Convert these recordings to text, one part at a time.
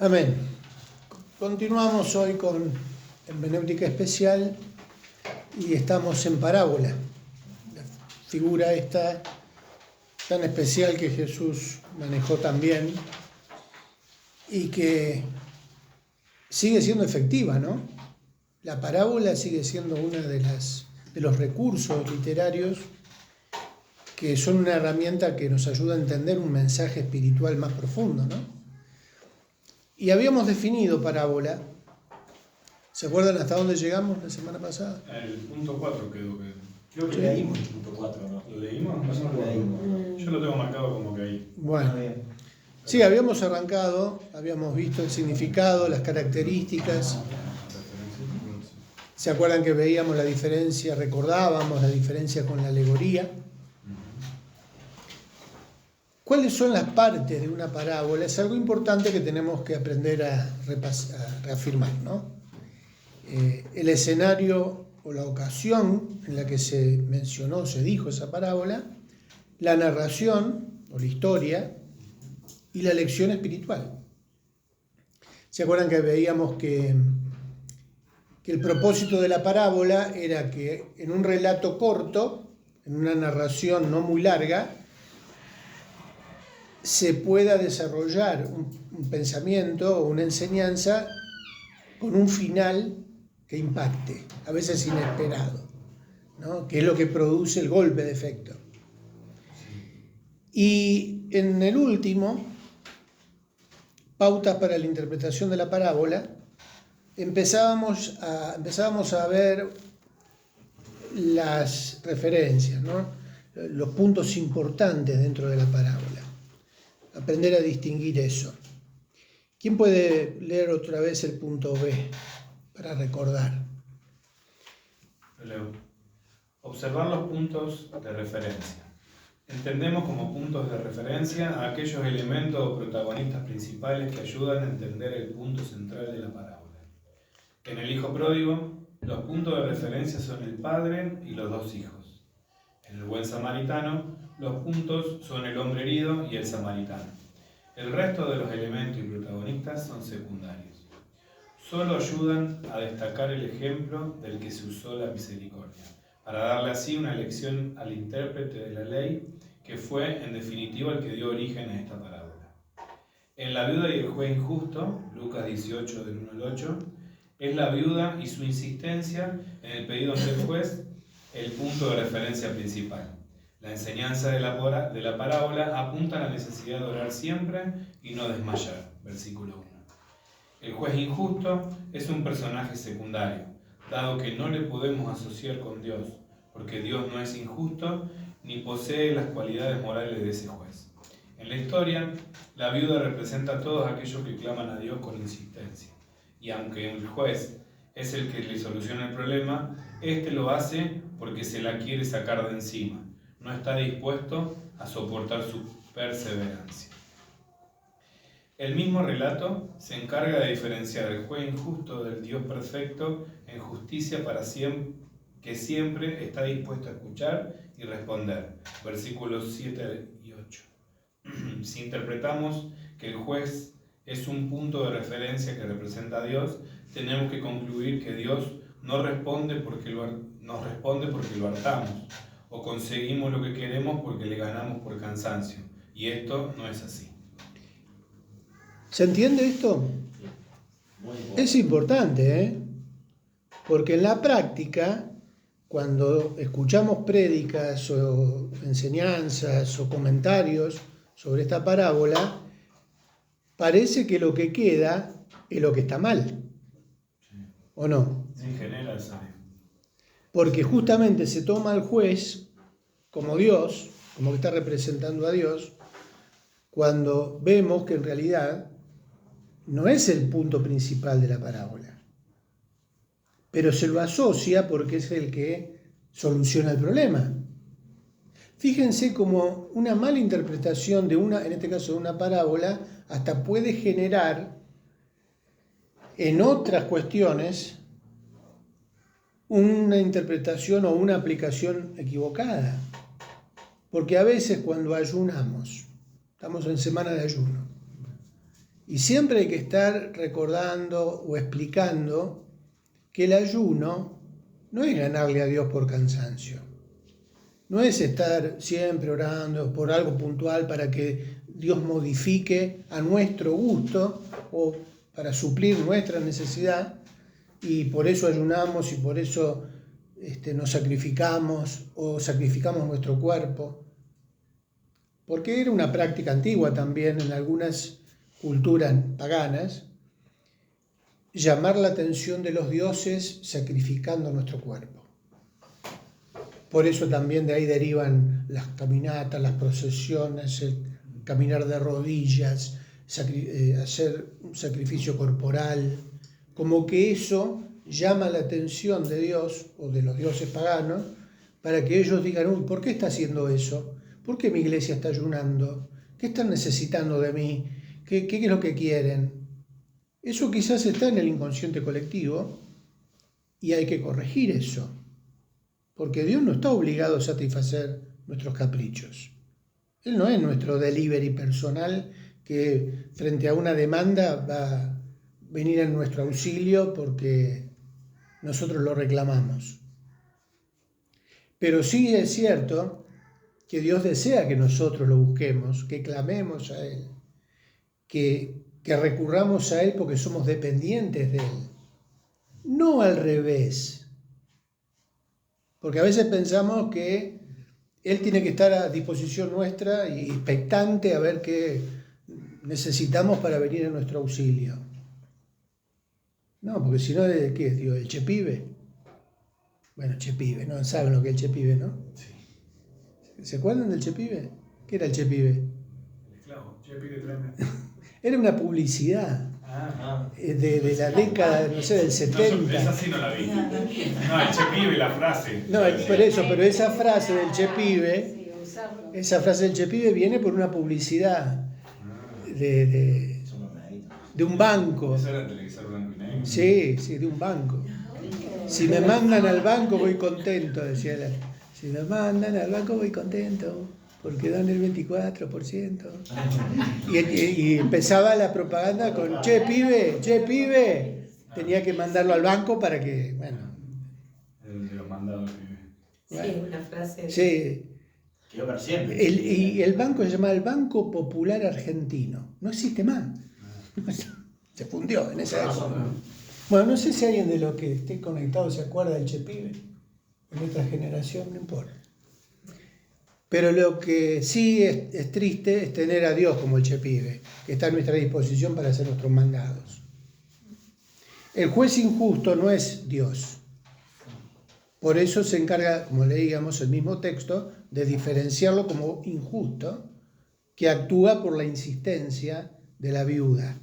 Amén. Continuamos hoy con hermenéutica especial y estamos en parábola. La figura esta tan especial que Jesús manejó también y que sigue siendo efectiva, ¿no? La parábola sigue siendo uno de los recursos literarios que son una herramienta que nos ayuda a entender un mensaje espiritual más profundo, ¿no? Y habíamos definido parábola. ¿Se acuerdan hasta dónde llegamos la semana pasada? El punto 4 quedó que... Creo que leímos el punto 4, ¿no? ¿Lo leímos? No lo leímos. Yo lo tengo marcado como que ahí. Bueno, sí, habíamos arrancado, habíamos visto el significado, las características. ¿Se acuerdan que veíamos la diferencia, recordábamos la diferencia con la alegoría? ¿Cuáles son las partes de una parábola? Es algo importante que tenemos que aprender a reafirmar, ¿no? El escenario o la ocasión en la que se mencionó, se dijo esa parábola, la narración o la historia y la lección espiritual. ¿Se acuerdan que veíamos que el propósito de la parábola era que en un relato corto, en una narración no muy larga, se pueda desarrollar un pensamiento o una enseñanza con un final que impacte, a veces inesperado, ¿no? Que es lo que produce el golpe de efecto. Y en el último, pautas para la interpretación de la parábola, empezábamos a ver las referencias, ¿no? Los puntos importantes dentro de la parábola. Aprender a distinguir eso. ¿Quién puede leer otra vez el punto B para recordar? Leo. Observar los puntos de referencia. Entendemos como puntos de referencia a aquellos elementos o protagonistas principales que ayudan a entender el punto central de la parábola. En el hijo pródigo, los puntos de referencia son el padre y los dos hijos. En el buen samaritano, los puntos son el hombre herido y el samaritano. El resto de los elementos y protagonistas son secundarios. Solo ayudan a destacar el ejemplo del que se usó la misericordia, para darle así una lección al intérprete de la ley, que fue en definitiva el que dio origen a esta parábola. En la viuda y el juez injusto, Lucas 18 del 1 al 8, es la viuda y su insistencia en el pedido ante el juez el punto de referencia principal. La enseñanza de la parábola apunta a la necesidad de orar siempre y no desmayar. Versículo 1. El juez injusto es un personaje secundario, dado que no le podemos asociar con Dios, porque Dios no es injusto ni posee las cualidades morales de ese juez. En la historia, la viuda representa a todos aquellos que claman a Dios con insistencia, y aunque el juez es el que le soluciona el problema, éste lo hace porque se la quiere sacar de encima. No está dispuesto a soportar su perseverancia. El mismo relato se encarga de diferenciar el juez injusto del Dios perfecto en justicia para siempre, que siempre está dispuesto a escuchar y responder. Versículos 7 y 8. Si interpretamos que el juez es un punto de referencia que representa a Dios, tenemos que concluir que Dios nos responde porque lo hartamos, o conseguimos lo que queremos porque le ganamos por cansancio. Y esto no es así. ¿Se entiende esto? Es importante, ¿eh? Porque en la práctica, cuando escuchamos prédicas o enseñanzas o comentarios sobre esta parábola, parece que lo que queda es lo que está mal, ¿o no? En general, sí. Porque justamente se toma al juez como Dios, como que está representando a Dios, cuando vemos que en realidad no es el punto principal de la parábola, pero se lo asocia porque es el que soluciona el problema. Fíjense cómo una mala interpretación de en este caso de una parábola, hasta puede generar en otras cuestiones una interpretación o una aplicación equivocada. Porque a veces cuando ayunamos, estamos en semana de ayuno, Y siempre hay que estar recordando o explicando que el ayuno no es ganarle a Dios por cansancio. No es estar siempre orando por algo puntual para que Dios modifique a nuestro gusto o para suplir nuestra necesidad, y por eso ayunamos y por eso nos sacrificamos o sacrificamos nuestro cuerpo. Porque era una práctica antigua también en algunas culturas paganas, llamar la atención de los dioses sacrificando nuestro cuerpo. Por eso también de ahí derivan las caminatas, las procesiones, el caminar de rodillas, hacer un sacrificio corporal, como que eso llama la atención de Dios o de los dioses paganos para que ellos digan, uy, ¿por qué está haciendo eso? ¿Por qué mi iglesia está ayunando? ¿Qué están necesitando de mí? ¿Qué es lo que quieren? Eso quizás está en el inconsciente colectivo y hay que corregir eso. Porque Dios no está obligado a satisfacer nuestros caprichos. Él no es nuestro delivery personal que frente a una demanda va a venir en nuestro auxilio porque nosotros lo reclamamos. Pero sí es cierto que Dios desea que nosotros lo busquemos, que clamemos a Él, que recurramos a Él porque somos dependientes de Él. No al revés. Porque a veces pensamos que Él tiene que estar a disposición nuestra y expectante a ver qué necesitamos para venir en nuestro auxilio. No, porque si no, ¿de qué es Dios? ¿El chepibe? Bueno, chepibe, ¿no? ¿Saben lo que es el chepibe, no? Sí. ¿Se acuerdan del chepibe? ¿Qué era el chepibe? El esclavo, chepibe tráeme. Era una publicidad de la década, no sé, del 70. Esa sí no la vi. No, el chepibe, la frase. No, pero esa frase del chepibe, viene por una publicidad de un banco. Eso era televisor blanco y negro. Sí, de un banco. Si me mandan al banco voy contento, decía él. Si me mandan al banco voy contento, porque dan el 24%. Y empezaba la propaganda con, che pibe. Tenía que mandarlo al banco para que, bueno. De los mandados. Sí, una frase. Sí. Quedó para siempre. Y el banco se llama el Banco Popular Argentino. No existe más. Se fundió en esa época. Bueno, no sé si alguien de los que esté conectado se acuerda del chepibe. En nuestra generación, no importa. Pero lo que sí es triste es tener a Dios como el chepibe, que está a nuestra disposición para hacer nuestros mandados. El juez injusto no es Dios. Por eso se encarga, como leíamos el mismo texto, de diferenciarlo como injusto, que actúa por la insistencia de la viuda.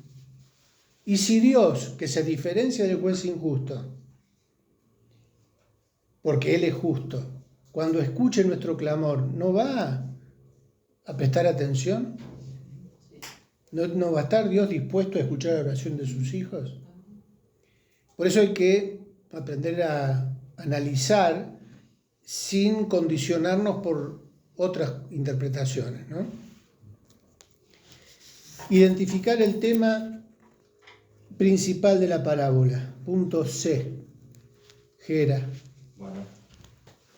Y si Dios, que se diferencia del juez injusto, porque Él es justo, cuando escuche nuestro clamor, ¿no va a prestar atención? ¿No va a estar Dios dispuesto a escuchar la oración de sus hijos? Por eso hay que aprender a analizar sin condicionarnos por otras interpretaciones, ¿no? Identificar el tema principal de la parábola. Punto C. Gera. Bueno.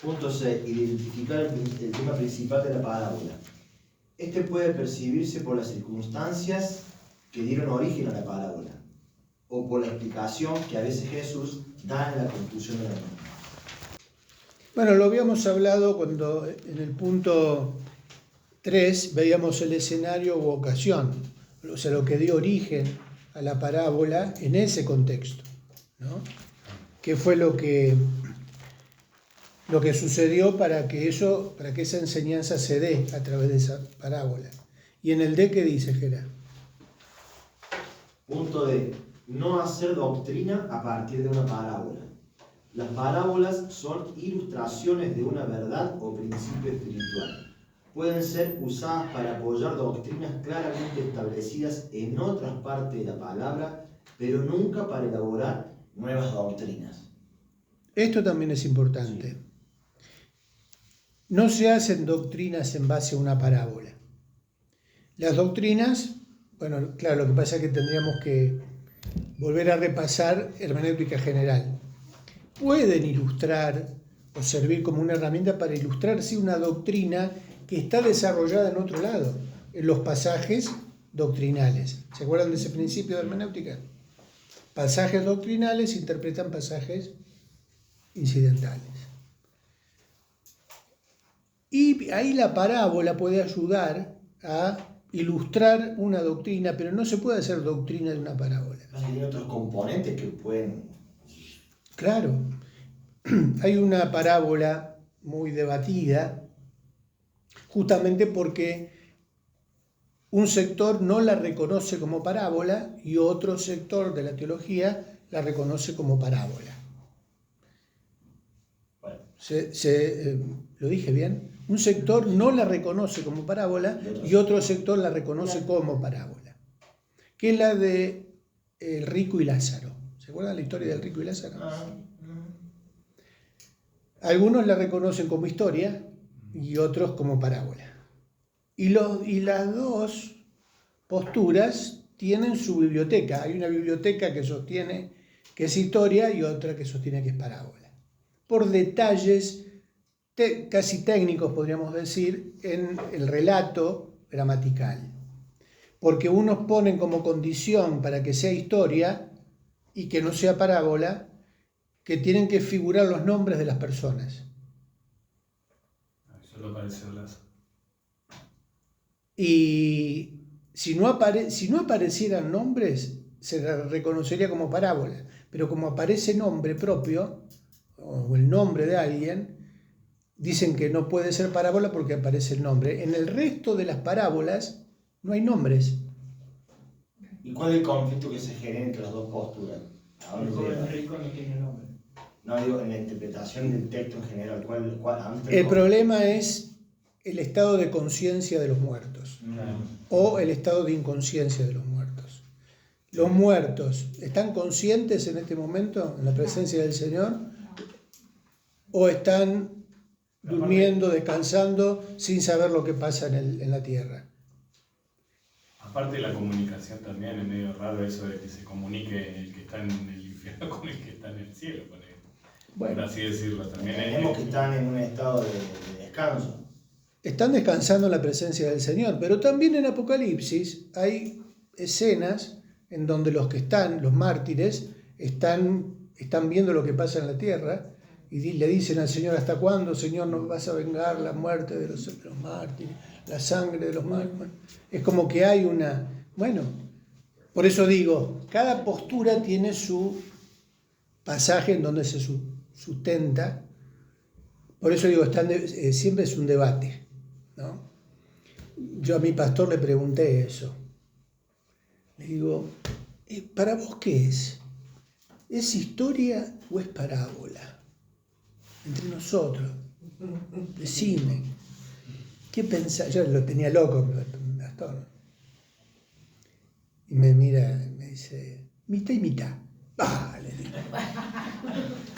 Punto C. Identificar el tema principal de la parábola. Este puede percibirse por las circunstancias que dieron origen a la parábola, o por la explicación que a veces Jesús da en la conclusión de la misma. Bueno, lo habíamos hablado cuando en el punto 3 veíamos el escenario u ocasión, o sea, lo que dio origen a la parábola en ese contexto, ¿no? ¿Qué fue lo que sucedió para que esa enseñanza se dé a través de esa parábola? Y en el D, ¿qué dice, Gera? Punto D. No hacer doctrina a partir de una parábola. Las parábolas son ilustraciones de una verdad o principio espiritual. Pueden ser usadas para apoyar doctrinas claramente establecidas en otras partes de la palabra, pero nunca para elaborar nuevas doctrinas. Esto también es importante. Sí. No se hacen doctrinas en base a una parábola. Las doctrinas Bueno, claro, lo que pasa es que tendríamos que volver a repasar hermenéutica general. Pueden ilustrar o servir como una herramienta para ilustrar, sí, una doctrina que está desarrollada en otro lado, en los pasajes doctrinales. ¿Se acuerdan de ese principio de hermenéutica? Pasajes doctrinales interpretan pasajes incidentales. Y ahí la parábola puede ayudar a ilustrar una doctrina, pero no se puede hacer doctrina de una parábola. Hay otros componentes que pueden... Claro, hay una parábola muy debatida, justamente porque un sector no la reconoce como parábola y otro sector de la teología la reconoce como parábola. Bueno, ¿Lo dije bien? Un sector no la reconoce como parábola y otro sector la reconoce como parábola. Que es la de el rico y Lázaro. ¿Se acuerdan la historia del rico y Lázaro? Algunos la reconocen como historia y otros como parábola. Y las dos posturas tienen su biblioteca. Hay una biblioteca que sostiene que es historia y otra que sostiene que es parábola. Por detalles casi técnicos, podríamos decir, en el relato gramatical. Porque unos ponen como condición para que sea historia y que no sea parábola, que tienen que figurar los nombres de las personas. Eso lo parece Lázaro. Y si no aparecieran nombres, se reconocería como parábola. Pero como aparece nombre propio, o el nombre de alguien, dicen que no puede ser parábola porque aparece el nombre. En el resto de las parábolas no hay nombres. ¿Y cuál es el conflicto que se genera entre las dos posturas? El joven rico no tiene nombre. No, digo, en la interpretación del texto en general, El problema es el estado de conciencia de los muertos o el estado de inconsciencia de los muertos. Los muertos, ¿están conscientes en este momento en la presencia del Señor? ¿O están durmiendo, descansando, sin saber lo que pasa en la tierra? Aparte de la comunicación también es medio raro eso de que se comunique el que está en el infierno con el que está en el cielo, por así decirlo. También Tenemos que están en un estado de descanso. Están descansando en la presencia del Señor, pero también en Apocalipsis hay escenas en donde los mártires, están viendo lo que pasa en la tierra y le dicen al Señor: ¿hasta cuándo, Señor, nos vas a vengar la muerte de los mártires, la sangre de los mártires? Es como que hay por eso digo, cada postura tiene su pasaje en donde se sustenta. Por eso digo, siempre es un debate, ¿no? Yo a mi pastor le pregunté eso. Le digo: ¿para vos qué es? ¿Es historia o es parábola? Entre nosotros, decime, ¿qué pensás? Yo lo tenía loco, mi pastor. Y me mira y me dice: mitad y mitad. Le digo.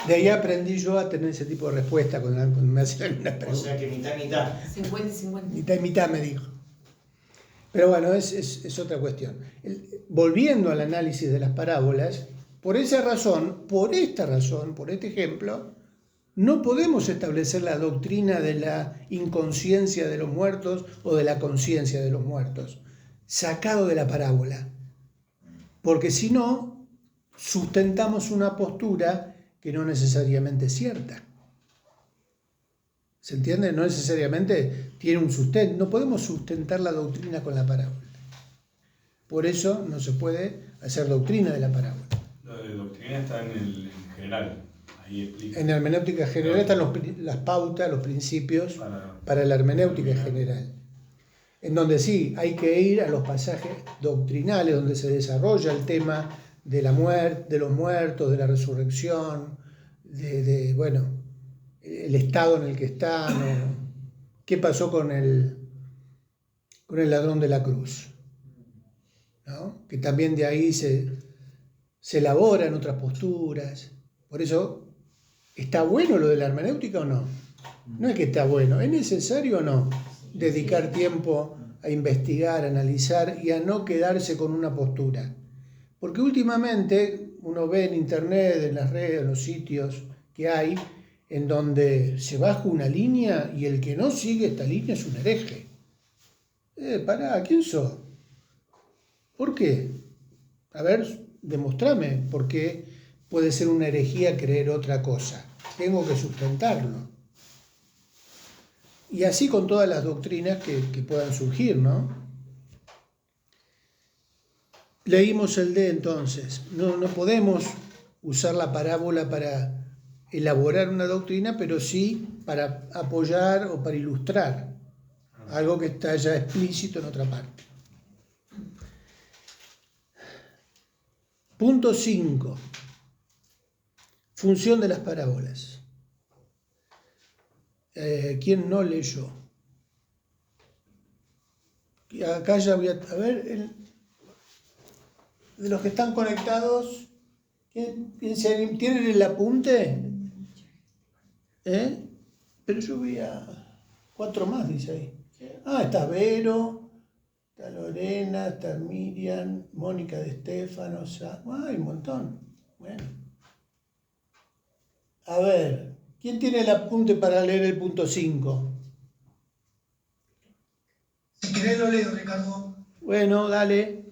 De ahí aprendí yo a tener ese tipo de respuesta cuando me hacen alguna pregunta. O sea que mitad y mitad. 50 y 50. Mitad y mitad, me dijo. Pero bueno, es otra cuestión. Volviendo al análisis de las parábolas, por esta razón, por este ejemplo, no podemos establecer la doctrina de la inconsciencia de los muertos o de la conciencia de los muertos, sacado de la parábola. Porque si no, sustentamos una postura que no necesariamente es cierta. ¿Se entiende? No necesariamente tiene un sustento. No podemos sustentar la doctrina con la parábola. Por eso no se puede hacer doctrina de la parábola. Lo de doctrina está en general. Ahí explica. En la hermenéutica general están las pautas, los principios para la hermenéutica general. En donde sí, hay que ir a los pasajes doctrinales, donde se desarrolla el tema de la muerte, de los muertos, de la resurrección, el estado en el que están, qué pasó con el ladrón de la cruz, ¿no? Que también de ahí se elaboran otras posturas. Por eso, ¿está bueno lo de la hermenéutica o no? No es que está bueno, ¿es necesario o no dedicar tiempo a investigar, a analizar y a no quedarse con una postura. Porque últimamente uno ve en internet, en las redes, en los sitios que hay, en donde se baja una línea y el que no sigue esta línea es un hereje. Pará, ¿quién sos? ¿Por qué? A ver, demostrame por qué puede ser una herejía creer otra cosa. Tengo que sustentarlo. Y así con todas las doctrinas que puedan surgir, ¿no? Leímos el D entonces. No podemos usar la parábola para elaborar una doctrina, pero sí para apoyar o para ilustrar algo que está ya explícito en otra parte. Punto 5. Función de las parábolas. ¿Quién no leyó? Acá ya voy a ver, de los que están conectados, ¿tienen el apunte? Pero yo vi a 4 más, dice ahí. Está Vero, está Lorena, está Miriam, Mónica de Estéfano, hay un montón. Bueno. A ver, ¿quién tiene el apunte para leer el punto 5? Si querés lo leo, Ricardo. Bueno, dale.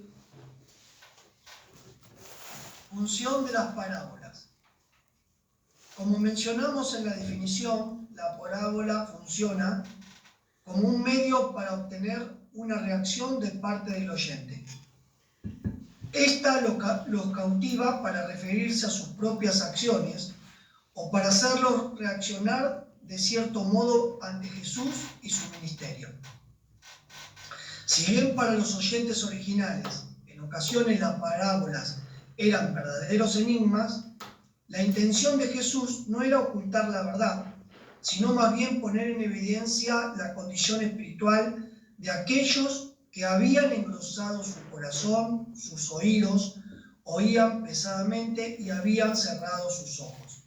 Función de las parábolas. Como mencionamos en la definición, la parábola funciona como un medio para obtener una reacción de parte del oyente. Esta los cautiva para referirse a sus propias acciones o para hacerlos reaccionar de cierto modo ante Jesús y su ministerio. Si bien para los oyentes originales, en ocasiones las parábolas eran verdaderos enigmas, la intención de Jesús no era ocultar la verdad, sino más bien poner en evidencia la condición espiritual de aquellos que habían engrosado su corazón, sus oídos, oían pesadamente y habían cerrado sus ojos.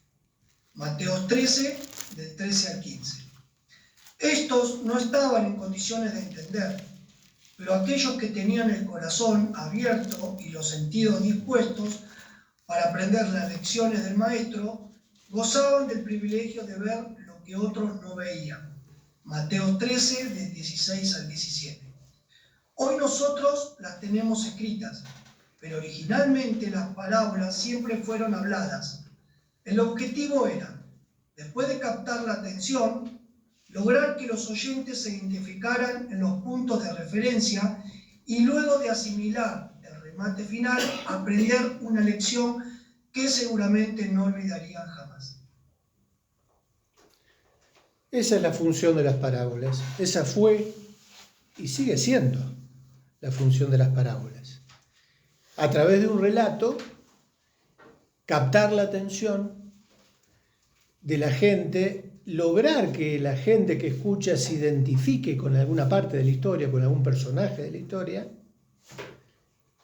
Mateo 13, del 13 al 15. Estos no estaban en condiciones de entender, pero aquellos que tenían el corazón abierto y los sentidos dispuestos para aprender las lecciones del Maestro, gozaban del privilegio de ver lo que otros no veían. Mateo 13, del 16 al 17. Hoy nosotros las tenemos escritas, pero originalmente las parábolas siempre fueron habladas. El objetivo era, después de captar la atención, lograr que los oyentes se identificaran en los puntos de referencia y luego de asimilar el remate final, aprender una lección que seguramente no olvidarían jamás. Esa es la función de las parábolas. Esa fue y sigue siendo la función de las parábolas. A través de un relato, captar la atención de la gente, lograr que la gente que escucha se identifique con alguna parte de la historia, con algún personaje de la historia,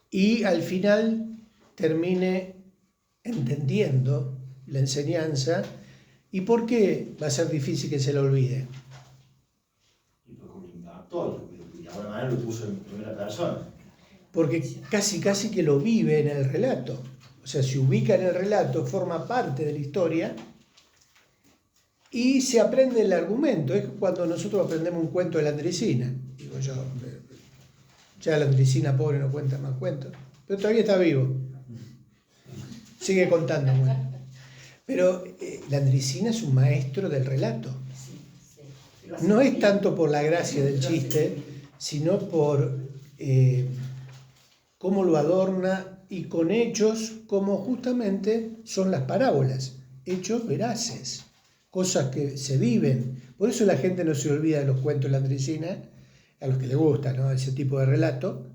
y al final termine entendiendo la enseñanza. ¿Y por qué va a ser difícil que se la olvide? Y porque lo impactó, y de alguna manera lo puso en primera persona. Porque casi que lo vive en el relato. O sea, se ubica en el relato, forma parte de la historia y se aprende el argumento. Es cuando nosotros aprendemos un cuento de la Landricina. Digo yo, ya la Landricina pobre no cuenta más cuentos, pero todavía está vivo. Sigue contando. Bueno. Pero Landricina es un maestro del relato. No es tanto por la gracia del chiste, sino por cómo lo adorna y con hechos como justamente son las parábolas, hechos veraces, cosas que se viven. Por eso la gente no se olvida de los cuentos de Landricina, a los que les gusta, ¿no?, ese tipo de relato,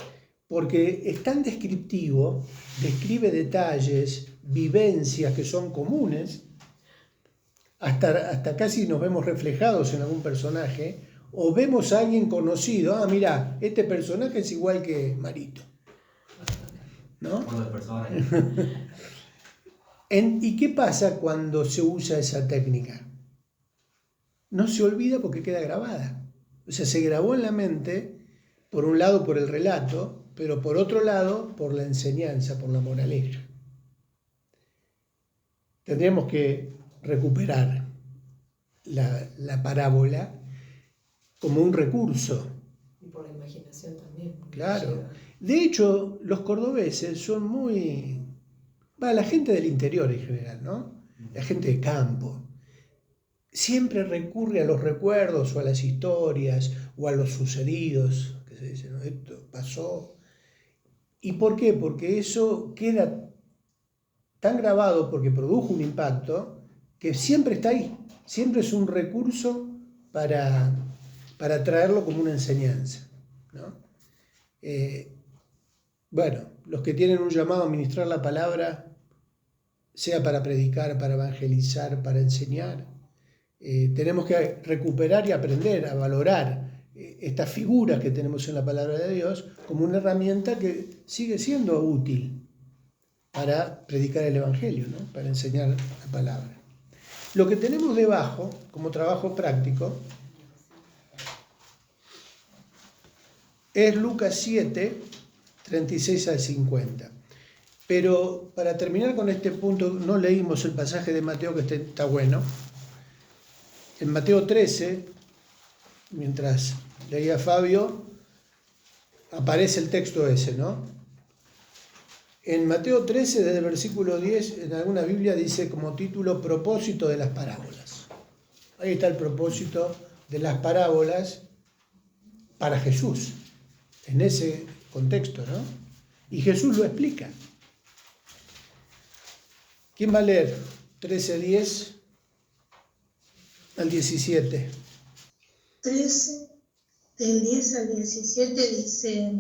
porque es tan descriptivo, describe detalles, vivencias que son comunes, hasta casi nos vemos reflejados en algún personaje, o vemos a alguien conocido, mirá, este personaje es igual que Marito, ¿no? ¿Y qué pasa cuando se usa esa técnica? No se olvida porque queda grabada. O sea, se grabó en la mente Por un lado por el relato, pero por otro lado por la enseñanza, por la moraleja. Tendríamos que recuperar la parábola como un recurso. Y por la imaginación también. Claro. De hecho, los cordobeses son muy... la gente del interior en general, ¿no? La gente de campo. Siempre recurre a los recuerdos o a las historias o a los sucedidos, que se dice, ¿no? Esto pasó. ¿Y por qué? Porque eso queda tan grabado, porque produjo un impacto, que siempre está ahí. Siempre es un recurso para traerlo como una enseñanza, ¿no? Los que tienen un llamado a ministrar la palabra, sea para predicar, para evangelizar, para enseñar, tenemos que recuperar y aprender a valorar estas figuras que tenemos en la palabra de Dios como una herramienta que sigue siendo útil para predicar el evangelio, ¿no? Para enseñar la palabra. Lo que tenemos debajo, como trabajo práctico, es Lucas 7, 36 al 50. Pero para terminar con este punto, no leímos el pasaje de Mateo, que está bueno. En Mateo 13, mientras leía Fabio, aparece el texto ese, ¿no? En Mateo 13, desde el versículo 10, en alguna Biblia dice como título propósito de las parábolas. Ahí está el propósito de las parábolas para Jesús, en ese contexto, ¿no? Y Jesús lo explica. ¿Quién va a leer? 13:10 al 17. 13, del 10 al 17 dice: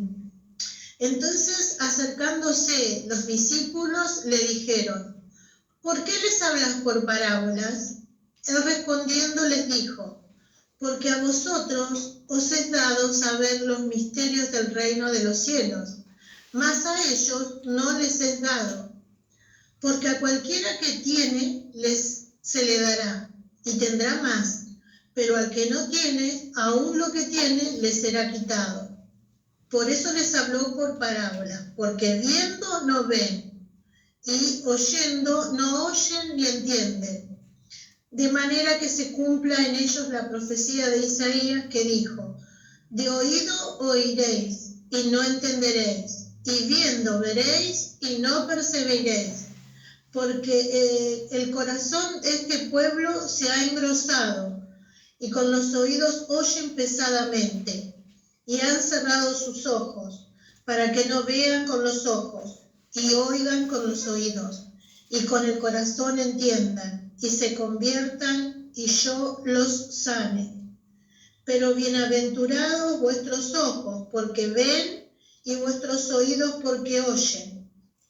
entonces, acercándose los discípulos, le dijeron: ¿por qué les hablas por parábolas? Él respondiendo les dijo: porque a vosotros os es dado saber los misterios del reino de los cielos, mas a ellos no les es dado. Porque a cualquiera que tiene, se le dará, y tendrá más, pero al que no tiene, aún lo que tiene, le será quitado. Por eso les habló por parábola, porque viendo no ven, y oyendo no oyen ni entienden. De manera que se cumpla en ellos la profecía de Isaías que dijo: de oído oiréis, y no entenderéis, y viendo veréis, y no percibiréis. Porque el corazón de este pueblo se ha engrosado, y con los oídos oyen pesadamente, y han cerrado sus ojos, para que no vean con los ojos, y oigan con los oídos, y con el corazón entiendan, y se conviertan, y yo los sane. Pero bienaventurados vuestros ojos, porque ven, y vuestros oídos, porque oyen.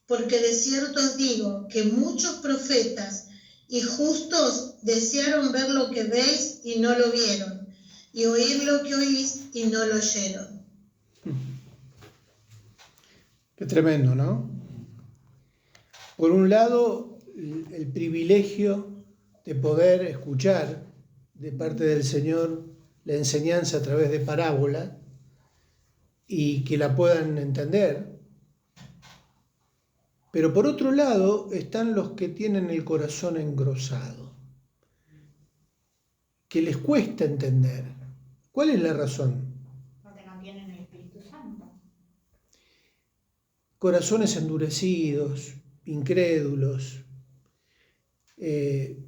Porque de cierto os digo que muchos profetas y justos desearon ver lo que veis y no lo vieron, y oír lo que oís y no lo oyeron. Qué tremendo, ¿no? Por un lado, el privilegio de poder escuchar de parte del Señor la enseñanza a través de parábola y que la puedan entender. Pero por otro lado están los que tienen el corazón engrosado, que les cuesta entender. ¿Cuál es la razón? Porque no tienen el Espíritu Santo. Corazones endurecidos, incrédulos,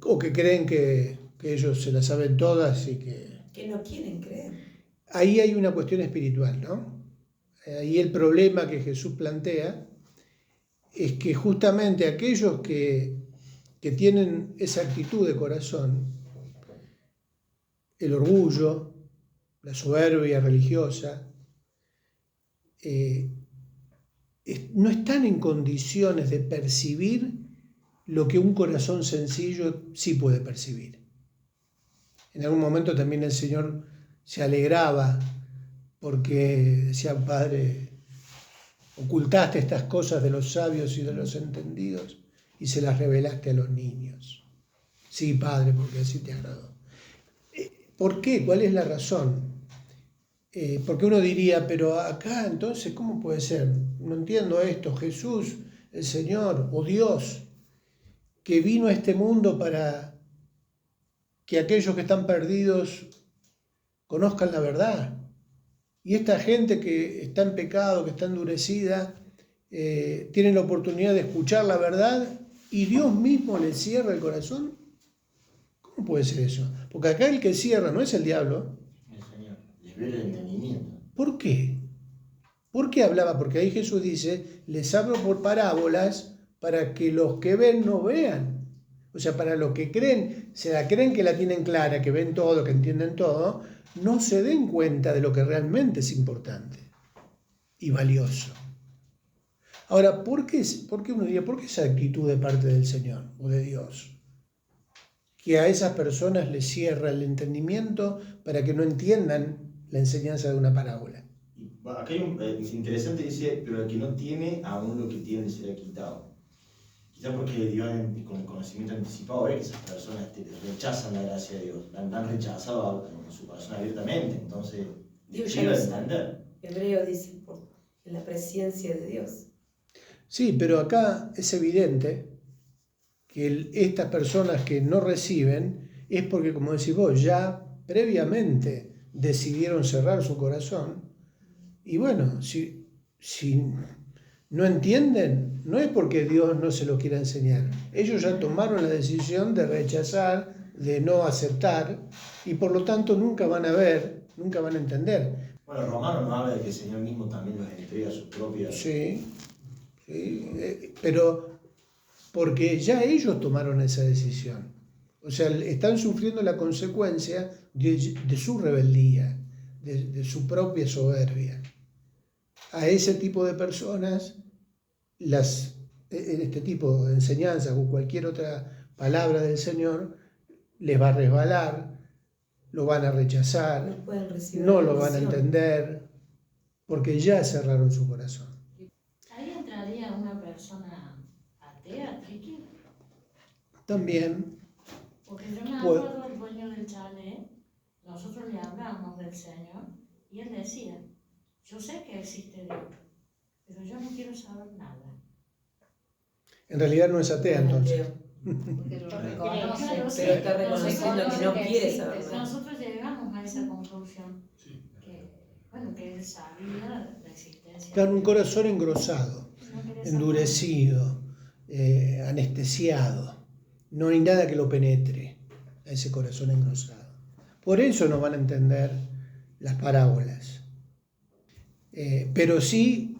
o que creen que ellos se las saben todas y que no quieren creer. Ahí hay una cuestión espiritual, ¿no? Ahí el problema que Jesús plantea es que justamente aquellos que tienen esa actitud de corazón, el orgullo, la soberbia religiosa, no están en condiciones de percibir lo que un corazón sencillo sí puede percibir. En algún momento también el Señor se alegraba porque decía: Padre, ocultaste estas cosas de los sabios y de los entendidos y se las revelaste a los niños. Sí, Padre, porque así te agradó. ¿Por qué? ¿Cuál es la razón? Porque uno diría, pero acá entonces, ¿cómo puede ser? No entiendo esto. Jesús, el Señor o Dios, que vino a este mundo para que aquellos que están perdidos conozcan la verdad. Y esta gente que está en pecado, que está endurecida, tiene la oportunidad de escuchar la verdad y Dios mismo les cierra el corazón. ¿Cómo puede ser eso? Porque acá el que cierra no es el diablo. El Señor les ve el entendimiento. ¿Por qué? ¿Por qué hablaba? Porque ahí Jesús dice, les hablo por parábolas para que los que ven no vean. O sea, para los que creen, se la creen que la tienen clara, que ven todo, que entienden todo, no se den cuenta de lo que realmente es importante y valioso. Ahora, ¿por qué uno diría, por qué esa actitud de parte del Señor o de Dios? Que a esas personas les cierra el entendimiento para que no entiendan la enseñanza de una parábola. Y, bueno, acá hay un interesante, dice, pero el que no tiene, aún lo que tiene le será quitado. Quizá porque Dios con el conocimiento anticipado ve que esas personas rechazan la gracia de Dios, la han rechazado en su corazón abiertamente, entonces Dios ya llega lo a sabe. entender. Hebreo dice en la presencia de Dios. Sí, pero acá es evidente que estas personas que no reciben es porque, como decís vos, ya previamente decidieron cerrar su corazón. Y bueno, si no entienden, no es porque Dios no se lo quiera enseñar. Ellos ya tomaron la decisión de rechazar, de no aceptar, y por lo tanto nunca van a ver, nunca van a entender. Bueno, Romano nos habla de que el Señor mismo también los entrega a sus propias... Sí, pero porque ya ellos tomaron esa decisión. O sea, están sufriendo la consecuencia de su rebeldía, de su propia soberbia. A ese tipo de personas, en este tipo de enseñanzas o cualquier otra palabra del Señor, les va a resbalar, lo van a rechazar, No pueden recibir no la lo van a bendición. entender, porque ya cerraron su corazón. ¿Ahí entraría una persona atea, Triqui? También, Porque yo me Pues- acuerdo del dueño del chalet, nosotros le hablamos del Señor y él decía, yo sé que existe Dios, pero yo no quiero saber nada. en realidad no es atea entonces. Porque lo reconoce, Claro, pero sí, está reconociendo que no quiere saber nada. Nosotros llegamos a esa conclusión, que él sabía la existencia. Claro, un corazón engrosado, No quería saber endurecido, anestesiado. No hay nada que lo penetre a ese corazón engrosado. Por eso no van a entender las parábolas. Pero sí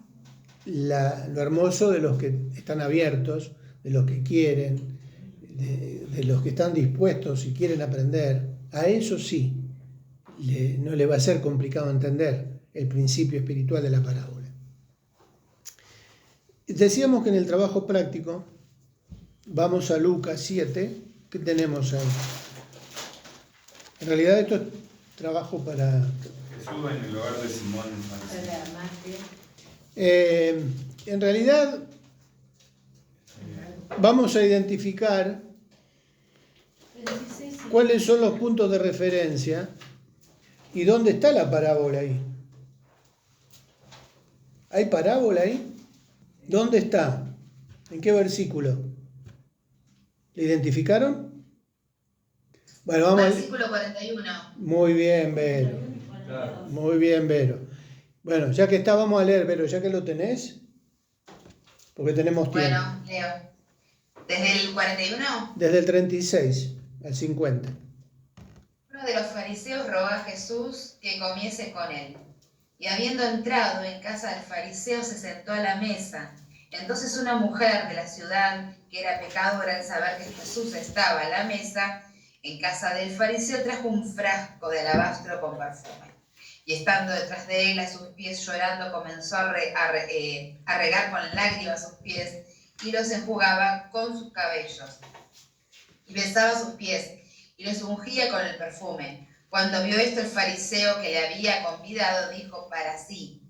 lo hermoso de los que están abiertos, de los que quieren, de los que están dispuestos y quieren aprender. A eso sí, no le va a ser complicado entender el principio espiritual de la parábola. Decíamos que en el trabajo práctico vamos a Lucas 7. ¿Qué tenemos ahí? En realidad esto es trabajo para... Jesús en el hogar de Simón. En realidad vamos a identificar cuáles son los puntos de referencia y dónde está la parábola ahí. ¿Hay parábola ahí? ¿Dónde está? ¿En qué versículo? ¿Le identificaron? Bueno, vamos Versículo 41. Muy bien, Vero. Muy bien, Vero. Bueno, ya que está, vamos a leer, Vero, ya que lo tenés, porque tenemos tiempo. Bueno, leo. ¿Desde el 41? Desde el 36 al 50. Uno de los fariseos rogó a Jesús que comiese con él. Y habiendo entrado en casa del fariseo, se sentó a la mesa. Entonces una mujer de la ciudad, que era pecadora, al saber que Jesús estaba a la mesa en casa del fariseo, trajo un frasco de alabastro con perfume. Y estando detrás de él, a sus pies llorando, comenzó a regar con lágrimas sus pies y los enjugaba con sus cabellos. Y besaba sus pies y los ungía con el perfume. Cuando vio esto el fariseo que le había convidado, dijo para sí: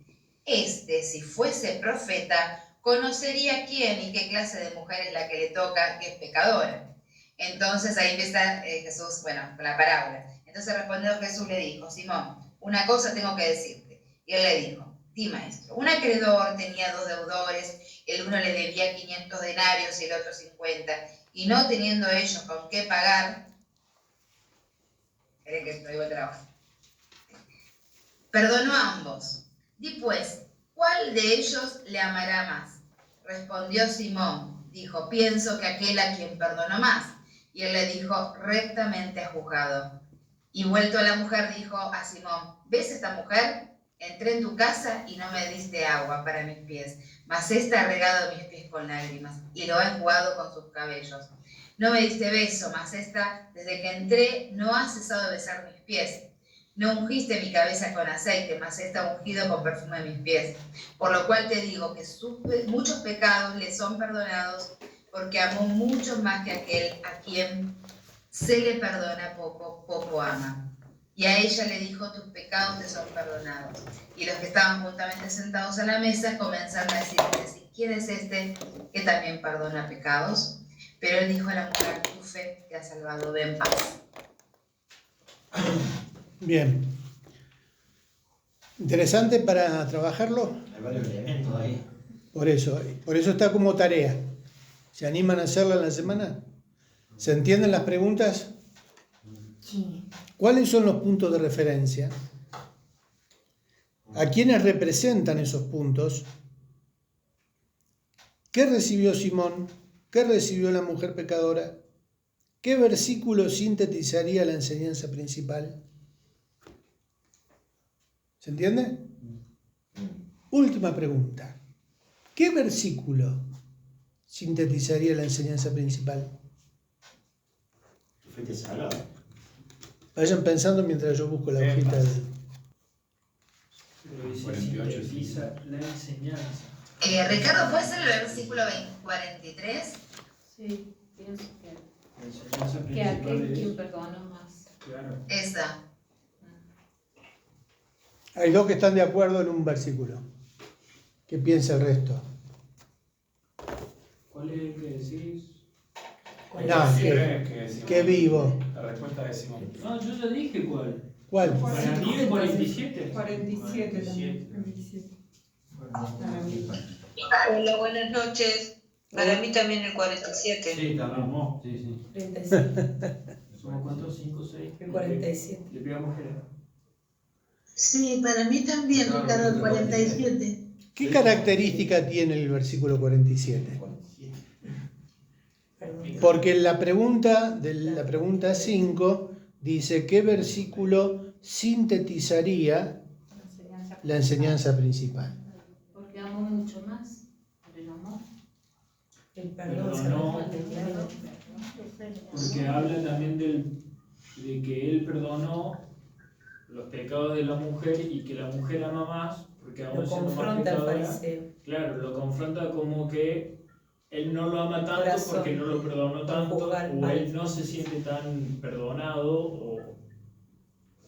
si fuese profeta, conocería quién y qué clase de mujer es la que le toca, que es pecadora. Entonces ahí empieza Jesús, con la parábola. Entonces respondiendo Jesús le dijo: Simón, una cosa tengo que decirte. Y él le dijo, di maestro, un acreedor tenía 2 deudores, el uno le debía 500 denarios y el otro 50, y no teniendo ellos con qué pagar, creen que estoy de trabajo, perdonó a ambos. Di pues, ¿cuál de ellos le amará más? Respondió Simón, dijo, pienso que aquel a quien perdonó más. Y él le dijo, rectamente has juzgado. Y vuelto a la mujer, dijo a Simón, ¿ves esta mujer? Entré en tu casa y no me diste agua para mis pies, mas ésta ha regado mis pies con lágrimas y lo ha enjugado con sus cabellos. No me diste beso, mas ésta, desde que entré, no ha cesado de besar mis pies. No ungiste mi cabeza con aceite, mas ésta ha ungido con perfume mis pies. Por lo cual te digo que muchos pecados le son perdonados, porque amó mucho más que aquel a quien se le perdona poco, poco ama. Y a ella le dijo, tus pecados te son perdonados. Y los que estaban juntamente sentados a la mesa comenzaron a decirle, ¿quién es este que también perdona pecados? Pero él dijo a la mujer, tu fe te ha salvado, ve en paz. Bien. Interesante para trabajarlo. Hay varios elementos ahí. Por eso está como tarea. ¿Se animan a hacerla en la semana? ¿Se entienden las preguntas? Sí. ¿Cuáles son los puntos de referencia? ¿A quiénes representan esos puntos? ¿Qué recibió Simón? ¿Qué recibió la mujer pecadora? ¿Qué versículo sintetizaría la enseñanza principal? ¿Se entiende? Última pregunta. ¿Qué versículo sintetizaría la enseñanza principal? Tu fe te salva. Vayan pensando mientras yo busco la hojita del... Pero dice 48, sintetiza la enseñanza. Ricardo, ¿puede ser el versículo 43? Sí, pienso La enseñanza que aquel principal quien es... perdona más. Claro. Esa. Hay dos que están de acuerdo en un versículo. ¿Qué piensa el resto? ¿Cuál es el que decís? No, que que vivo. La respuesta de Simón. No, yo ya dije cuál. ¿Cuál? Para mí el 47. 47 también. 47. Hola, buenas noches. Para mí también el 47. Sí, también. No, sí. 37. ¿Somos cuántos? 5, 6. El 47. Le pegamos Gerardo. Sí, para mí también, Claro, Ricardo, el el 47. ¿Qué característica tiene el versículo 47? Porque la pregunta 5 dice, ¿qué versículo sintetizaría la enseñanza principal? Porque amo mucho más del amor. El perdón se Perdonó. refiere. Porque habla también de que él perdonó los pecados de la mujer y que la mujer ama más, porque aún Lo siendo más confronta al pecadora, fariseo. claro, lo confronta como que él no lo ama tanto Corazón. porque no lo perdonó tanto, Juzgar o mal. él no se siente tan perdonado, o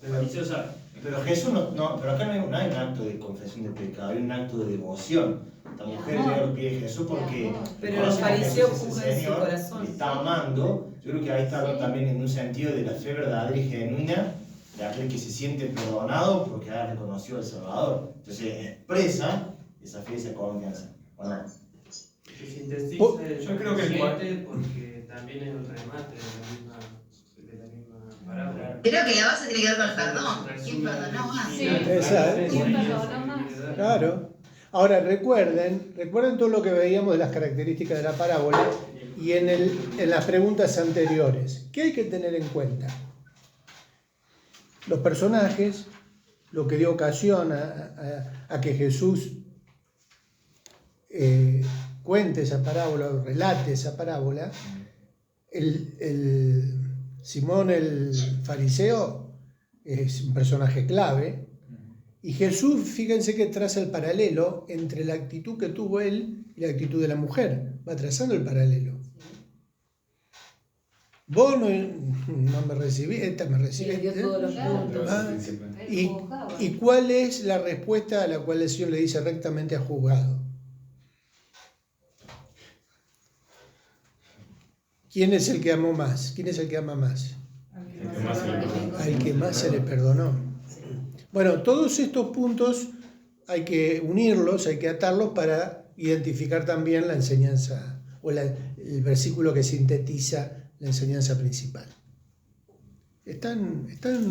fariseo sabe. Pero Jesús pero acá no hay un acto de confesión de pecado, hay un acto de devoción. Esta mujer amor. llega a los pies de Jesús porque amor. Pero conoce los que fariseos Jesús es el juzgan en su Señor, corazón. le está amando. Yo creo que ahí está hablando también en un sentido de la fe verdadera y genuina de aquel que se siente perdonado porque ha reconocido al Salvador. Entonces expresa esa fe y esa confianza. Bueno, Se sintetiza Yo creo que el 7 porque también es el remate de la misma parábola. Creo que la base tiene que ver con el perdón. ¿Quién perdonó más? Sí. Exacto. ¿Quién perdona más? Claro. Ahora recuerden todo lo que veíamos de las características de la parábola y en las preguntas anteriores. ¿Qué hay que tener en cuenta? Los personajes, lo que dio ocasión a que Jesús cuente esa parábola o relate esa parábola. Simón el fariseo es un personaje clave. Y Jesús, fíjense que traza el paralelo entre la actitud que tuvo él y la actitud de la mujer. Va trazando el paralelo. Vos no me recibís, esta me Y le recibe. dio todos los puntos. Ah, Él juzgaba. ¿Y cuál es la respuesta a la cual el Señor le dice rectamente has juzgado? ¿Quién es el que amó más? ¿Quién es el que ama más? Al que más se le perdonó. Bueno, todos estos puntos hay que unirlos, hay que atarlos para identificar también la enseñanza o el versículo que sintetiza la enseñanza principal. Están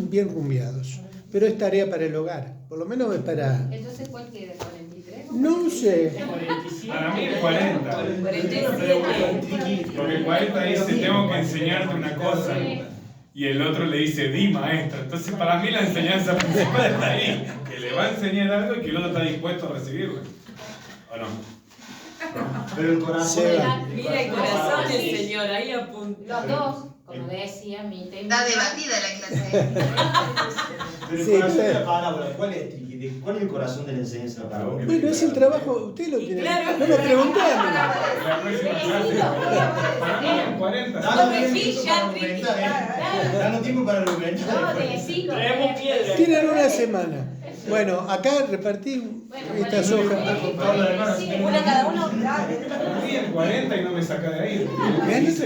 bien rumbeados, pero es tarea para el hogar, por lo menos es para... Entonces, ¿cuál queda? ¿43? No sé. Para mí el 40. Porque el 40 dice, tengo que enseñarte una cosa. Y el otro le dice, di maestro. Entonces para mí la enseñanza principal está ahí. Que le va a enseñar algo y que el otro está dispuesto a recibirlo. ¿O no? Pero el corazón... Mira el corazón del Señor, ahí apunta. Los dos, como decía, mi tema. Está debatida la clase. Pero el Sí, corazón sí. de la parábola, ¿cuál es el corazón de la enseñanza de la parábola? Bueno, es el trabajo, usted lo tiene. Claro. No me pregunté a mí. La próxima clase. Para mí el 40. Dando tiempo para argumentar. Traemos piedra. Tienen una semana. Bueno, acá repartí estas hojas. Una cada uno. Para mí el 40 y no me saca de ahí. ¿Qué Dice dice?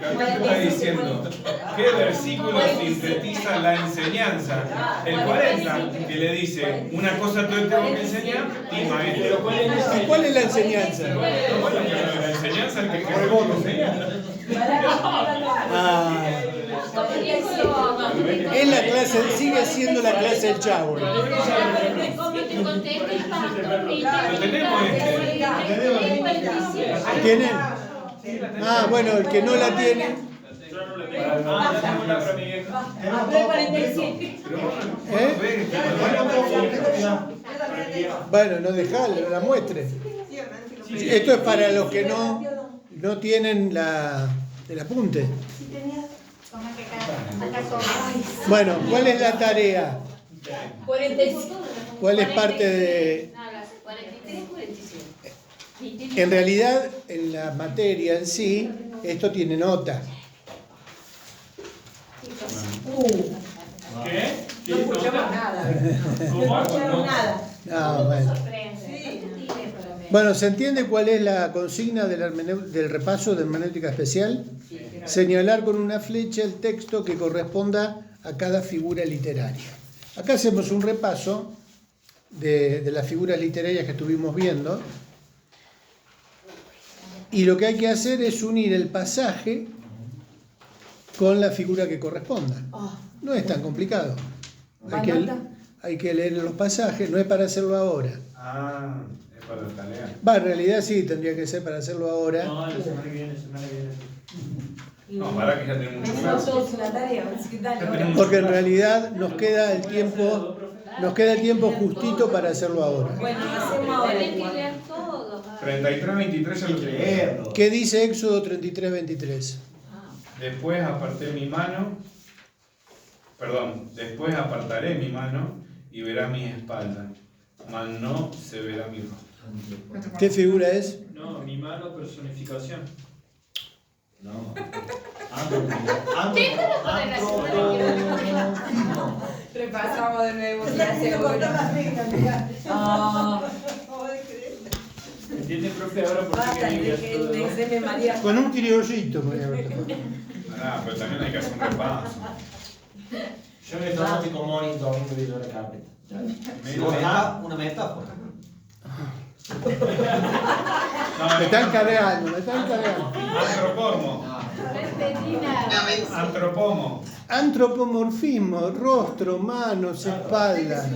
que acá te está diciendo, ¿qué versículo sintetiza la enseñanza? El 40, que le dice, una cosa te tengo que enseñar, y maestro. ¿Y cuál es la enseñanza? No, bueno, pero la enseñanza es que Jesús nos enseña. Ah, es la clase, sigue siendo la clase del chavo. Lo tenemos ¿Tienen? Ah, bueno, el que no la tiene. Bueno, no dejalo, la muestre. Esto es para los que no tienen el apunte. Bueno, ¿cuál es la tarea? 45. ¿Cuál es parte de...? 43, 47. En realidad, en la materia en sí, esto tiene nota. ¿Qué? No escuchamos nada. ¿Cómo? No escuchamos nada. No, bueno. Bueno, ¿se entiende cuál es la consigna del repaso de hermenéutica especial? Señalar con una flecha el texto que corresponda a cada figura literaria. Acá hacemos un repaso de las figuras literarias que estuvimos viendo. Y lo que hay que hacer es unir el pasaje con la figura que corresponda. No es tan complicado. Hay que leer los pasajes, no es para hacerlo ahora. Ah, es para la tarea. En realidad sí, tendría que ser para hacerlo ahora. No, la semana que viene. No, para que ya tenemos mucho más. Porque en realidad nos queda el tiempo justito para hacerlo ahora. Bueno, hacemos ahora. Tienen que leer todo. 33, 23 ya lo tengo. ¿Qué dice Éxodo 33, 23? Después apartaré mi mano y verá mi espalda, mas no se verá mi rostro. ¿Qué figura es? No, mi mano personificación. No. Repasamos de nuevo. ¿Entiende, profe, ahora por Basta qué de que el examen María. Con un criollito, María Berta. Ah, pero también hay que hacer un repaso. Yo me tomo como un domingo de la carpeta. Una metáfora. Me están careando. Antropomo. Antropomorfismo, rostro, manos, espalda.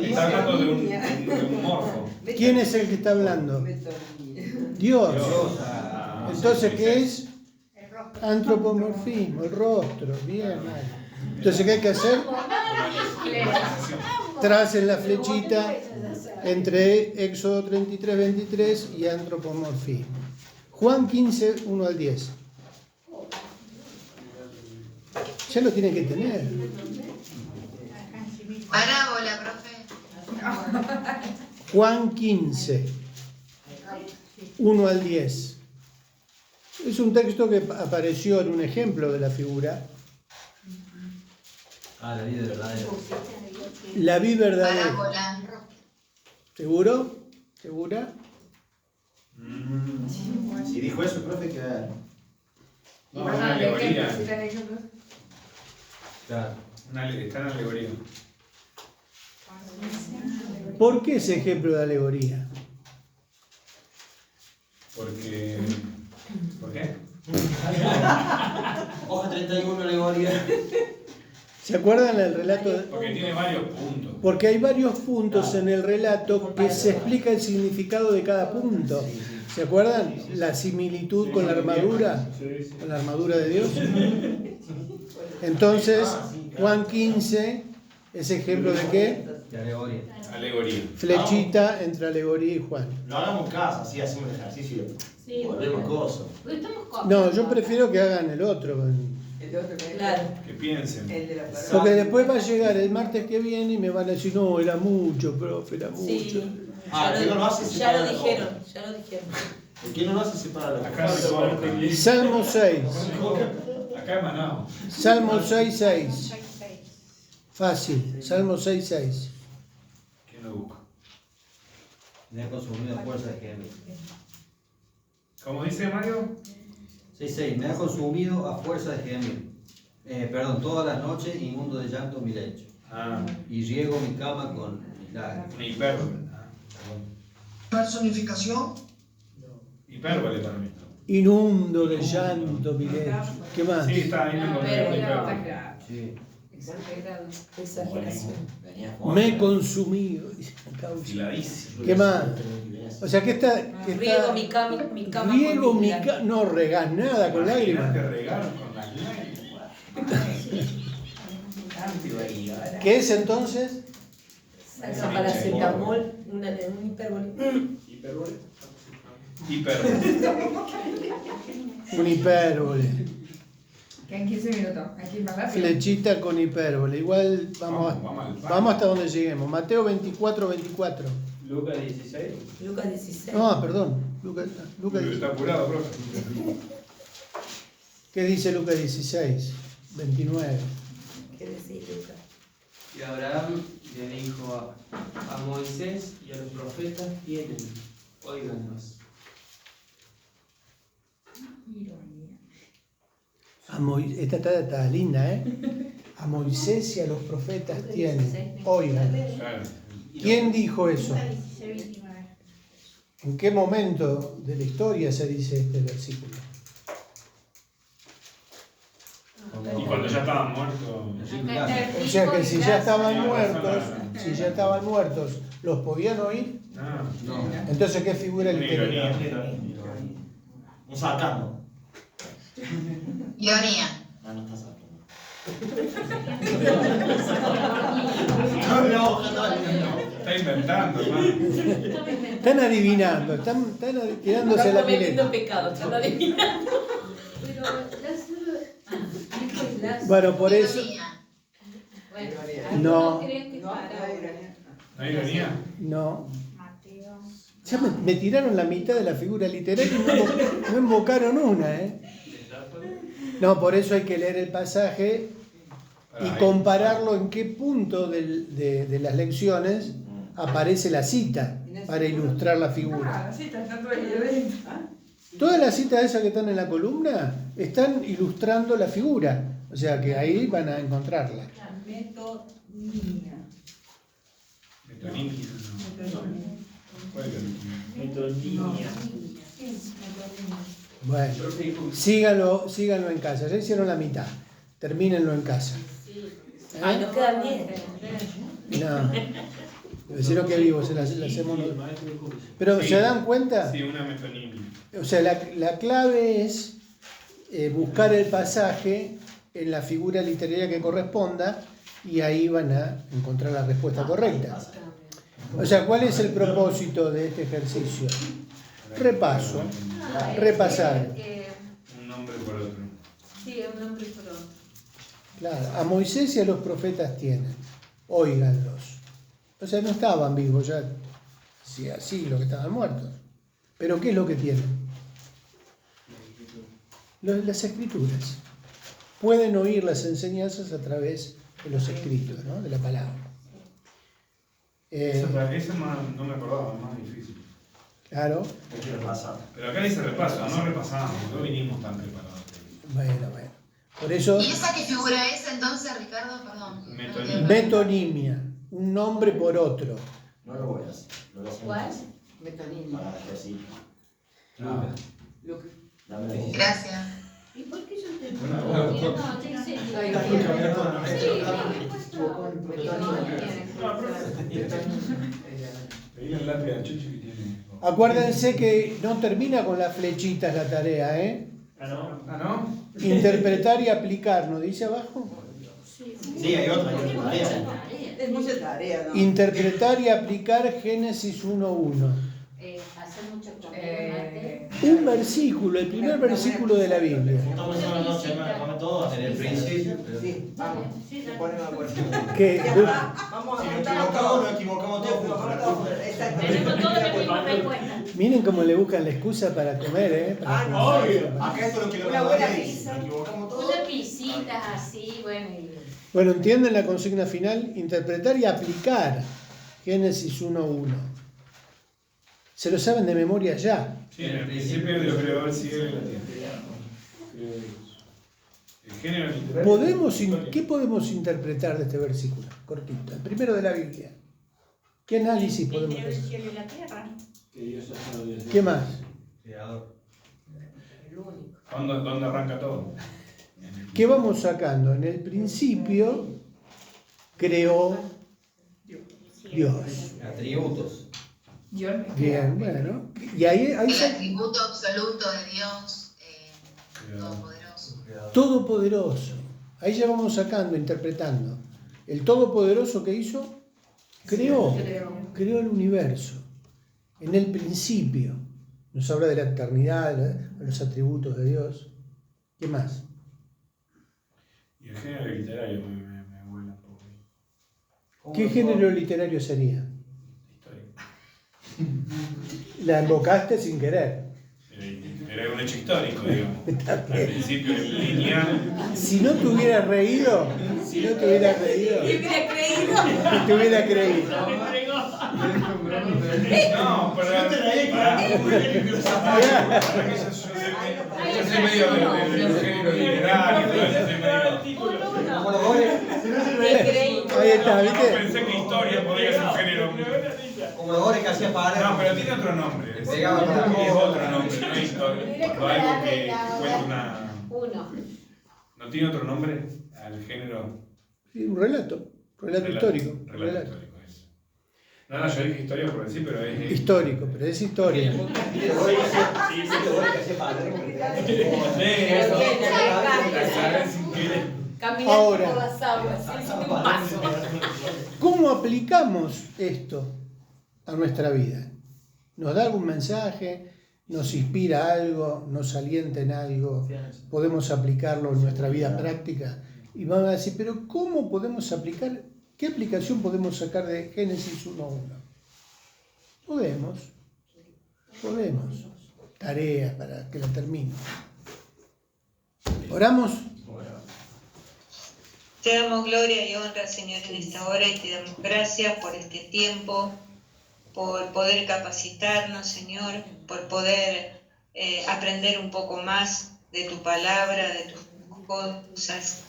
Está hablando de un morfo. ¿Quién es el que está hablando? Dios. Entonces, ¿qué es? Antropomorfismo, el rostro. Bien. Entonces, ¿qué hay que hacer? Tracen la flechita entre Éxodo 33, 23 y antropomorfismo. Juan 15, 1 al 10. Ya lo tienen que tener. Parábola, profe. Juan 15, 1 al 10. Es un texto que apareció en un ejemplo de la figura. La vida verdadera. La vi verdadera. Parábola. ¿Seguro? ¿Segura? Si dijo eso, profe, que... No, una alegoría. Claro. Está en alegoría. ¿Por qué ese ejemplo de alegoría? Porque... ¿Por qué? Hoja 31, alegoría. ¿Se acuerdan el relato? Porque tiene varios puntos. Porque hay varios puntos en el relato que se explica el significado de cada punto. ¿Se acuerdan? La similitud con la armadura, con la armadura de Dios. Entonces, Juan 15 es ejemplo de qué? De alegoría. Alegoría. Flechita entre alegoría y Juan. No hagamos caso, así hacemos el ejercicio. Sí. Volvemos cosas. No, yo prefiero que hagan el otro. Claro. Que piensen. El de la palabra. Porque después va a llegar el martes que viene y me van a decir, no, era mucho, profe, era mucho. Sí. Ah, el que no lo hace Ya lo separa dijeron, ya lo dijeron. El que no lo hace separa la Acá no se va a Salmo 6. Acá es Manao. Salmo 6, 6. Fácil. Salmo 6, 6. ¿Quién lo busca? Me ha consumido a fuerza de gemir. ¿Cómo dice Mario? 6:6. Me ha consumido a fuerza de gemir. Perdón, todas las noches inmundo de llanto mi lecho. Ah, Y riego mi cama con mis lágrimas. una hipérbole. Ah, perdón. Personificación. Hipérbole para mí. Inundo de llanto, mi lecho. ¿Qué más? Sí, está ahí en el hipérbole. Sí. Exagerado. Exageración. Me he consumido. Filadísimo. ¿Qué más? O sea, que está. Riego mi cama Riego con mi mis cama. No regás nada con lágrimas. Imagínate regar con las lágrimas. ¿Qué es entonces? Saca paracetamol, un hipérbole. Hipérbole. Un hipérbole. Quedan 15 minutos. Hay que ir más rápido. Flechita con hipérbole. Igual vamos hasta donde lleguemos. Mateo 24, 24. Lucas 16. Lucas 16. No, perdón. Lucas Está 16. apurado, profe. ¿Qué dice Lucas 16? 29. ¿Qué decís, Lucas? Y Abraham le dijo a Moisés y a los profetas: tienen, óiganlos. Esta está linda, ¿eh? A Moisés y a los profetas tienen. Oigan. Claro. ¿Quién dijo eso? 16, 29. ¿En qué momento de la historia se dice este versículo? Y cuando ya estaban muertos. O sea que si ya estaban muertos, ¿los podían oír? No. Entonces, ¿qué figura literaria? Un sacando. Ironía. No, no está sacando. Está inventando, hermano. Están adivinando, están tirándose la pileta. pecado, están adivinando. Pero las... Bueno, por eso. No. creen que es parábola. ¿No hay ironía? No. Mateo. Ya me tiraron la mitad de la figura literaria y no invocaron una, ¿eh? No, por eso hay que leer el pasaje y compararlo en qué punto de las lecciones aparece la cita para ilustrar la figura. Ah, sí, está todo el evento. Todas las citas esas que están en la columna están ilustrando la figura, o sea que ahí van a encontrarla. Metonimia. Metonimia. ¿Cuál es la Metonimia. Bueno, síganlo en casa, ya hicieron la mitad, termínenlo en casa. Ay, nos quedan 10. No, decirlo que vivo, se la hacemos. Pero Sí. ¿se dan cuenta? Sí, una metonimia. O sea, la clave es buscar el pasaje en la figura literaria que corresponda y ahí van a encontrar la respuesta correcta. O sea, ¿cuál es el propósito de este ejercicio? Repaso, repasar. Un nombre por otro. Sí, un nombre por otro. Claro, a Moisés y a los profetas tienen, óiganlos. O sea, no estaban vivos, ya hacía siglos que estaban muertos. Pero ¿qué es lo que tienen? Las escrituras. Pueden oír las enseñanzas a través de los escritos, ¿no? De la palabra. Eso no me acordaba, más difícil. Claro. Pero acá dice repaso, no repasamos, no vinimos tan preparados. Bueno. Por eso, ¿Y esa qué figura es entonces, Ricardo? Perdón. Metonimia. metonimia. un nombre por otro. No lo voy a hacer. Lo voy a hacer. ¿Cuál? Metonimia. Para que así. Lucas. Dame la voz. Gracias. ¿Y por qué yo te Bueno, no, te enseño? Ahí va. Pedile el lápiz a Chuchi que tiene. Acuérdense que no termina con las flechitas la tarea, ¿eh? Ah, ¿no? Ah, ¿no? Interpretar y aplicar, ¿no dice abajo? Sí, hay otra tarea. Es mucha tarea, ¿no? Interpretar y aplicar Génesis 1:1. Hacer mucho mate. Un versículo, el primer versículo de la Biblia. Estamos en una noche, me come todo en el principio. Sí, vamos. Se ponen de acuerdo. Que, Ya está. Vamos a Si nos apuntar equivocamos, nos equivocamos todos. Exactamente. Tenemos todos la misma respuesta. miren cómo le buscan la excusa para comer, ¿eh? Para Ah, no. comer. Acá esto es lo que Una buena pizza. Nos equivocamos todos. Unas pisitas así, bueno. Bueno, ¿entienden la consigna final? Interpretar y aplicar Génesis 1:1. Se lo saben de memoria ya. Sí, en el principio Dios creó el cielo y la tierra. El género literario. ¿Qué podemos interpretar de este versículo? Cortito, el primero de la Biblia. ¿Qué análisis podemos Creó el hacer? cielo y la tierra. Que Dios ha sido Dios. ¿Qué más? Creador. ¿Dónde arranca todo? ¿Qué vamos sacando? En el principio creó Dios. Atributos. Bien, bueno. Y ahí El sale atributo absoluto de Dios, todopoderoso. Todopoderoso. Ahí ya vamos sacando, interpretando. El Todopoderoso que hizo, creó el universo. En el principio. Nos habla de la eternidad, de los atributos de Dios. ¿Qué más? Y el género literario me vuela un poco. ¿Qué género literario sería? Histórico. La invocaste sin querer. Era un hecho histórico, digamos. Al principio es lineal. Si no te hubieras reído, Te hubiera creído. te hubiera creído. No, pero yo soy medio del género literario, soy medio. Ahí está, No ¿viste? pensé que historia podría ser un género. Como los goles que hacía para. No, pero tiene otro nombre. Es otro nombre, no es historia. Cuando algo que cuenta una. ¿No tiene otro nombre al género? Sí, un relato histórico. Relato histórico, eso. No, yo dije historia por decir, pero es. Histórico, pero es historia. Ahora, por las aguas, sin un paso. ¿cómo aplicamos esto a nuestra vida? ¿Nos da algún mensaje? ¿Nos inspira algo? ¿Nos alienta en algo? ¿Podemos aplicarlo en nuestra vida práctica? Y van a decir, pero ¿cómo podemos aplicar? ¿Qué aplicación podemos sacar de Génesis 1:1? Podemos. Tareas para que la termine. ¿Oramos? Te damos gloria y honra, Señor, en esta hora y te damos gracias por este tiempo, por poder capacitarnos, Señor, por poder aprender un poco más de tu palabra, de tus cosas.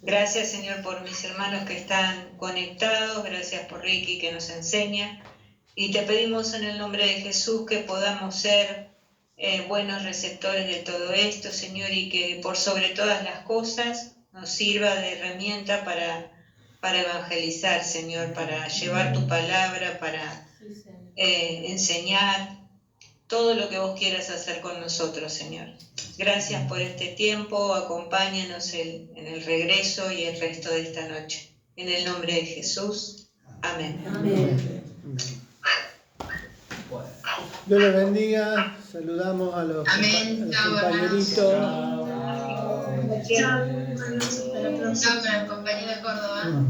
Gracias, Señor, por mis hermanos que están conectados, gracias por Ricky que nos enseña. Y te pedimos en el nombre de Jesús que podamos ser buenos receptores de todo esto, Señor, y que por sobre todas las cosas nos sirva de herramienta para evangelizar, Señor, para llevar tu palabra, para enseñar todo lo que vos quieras hacer con nosotros, Señor. Gracias por este tiempo, acompáñanos en el regreso y el resto de esta noche. En el nombre de Jesús, amén. Dios les bendiga. Saludamos a los compañeritos. Chao con el compañero de Córdoba.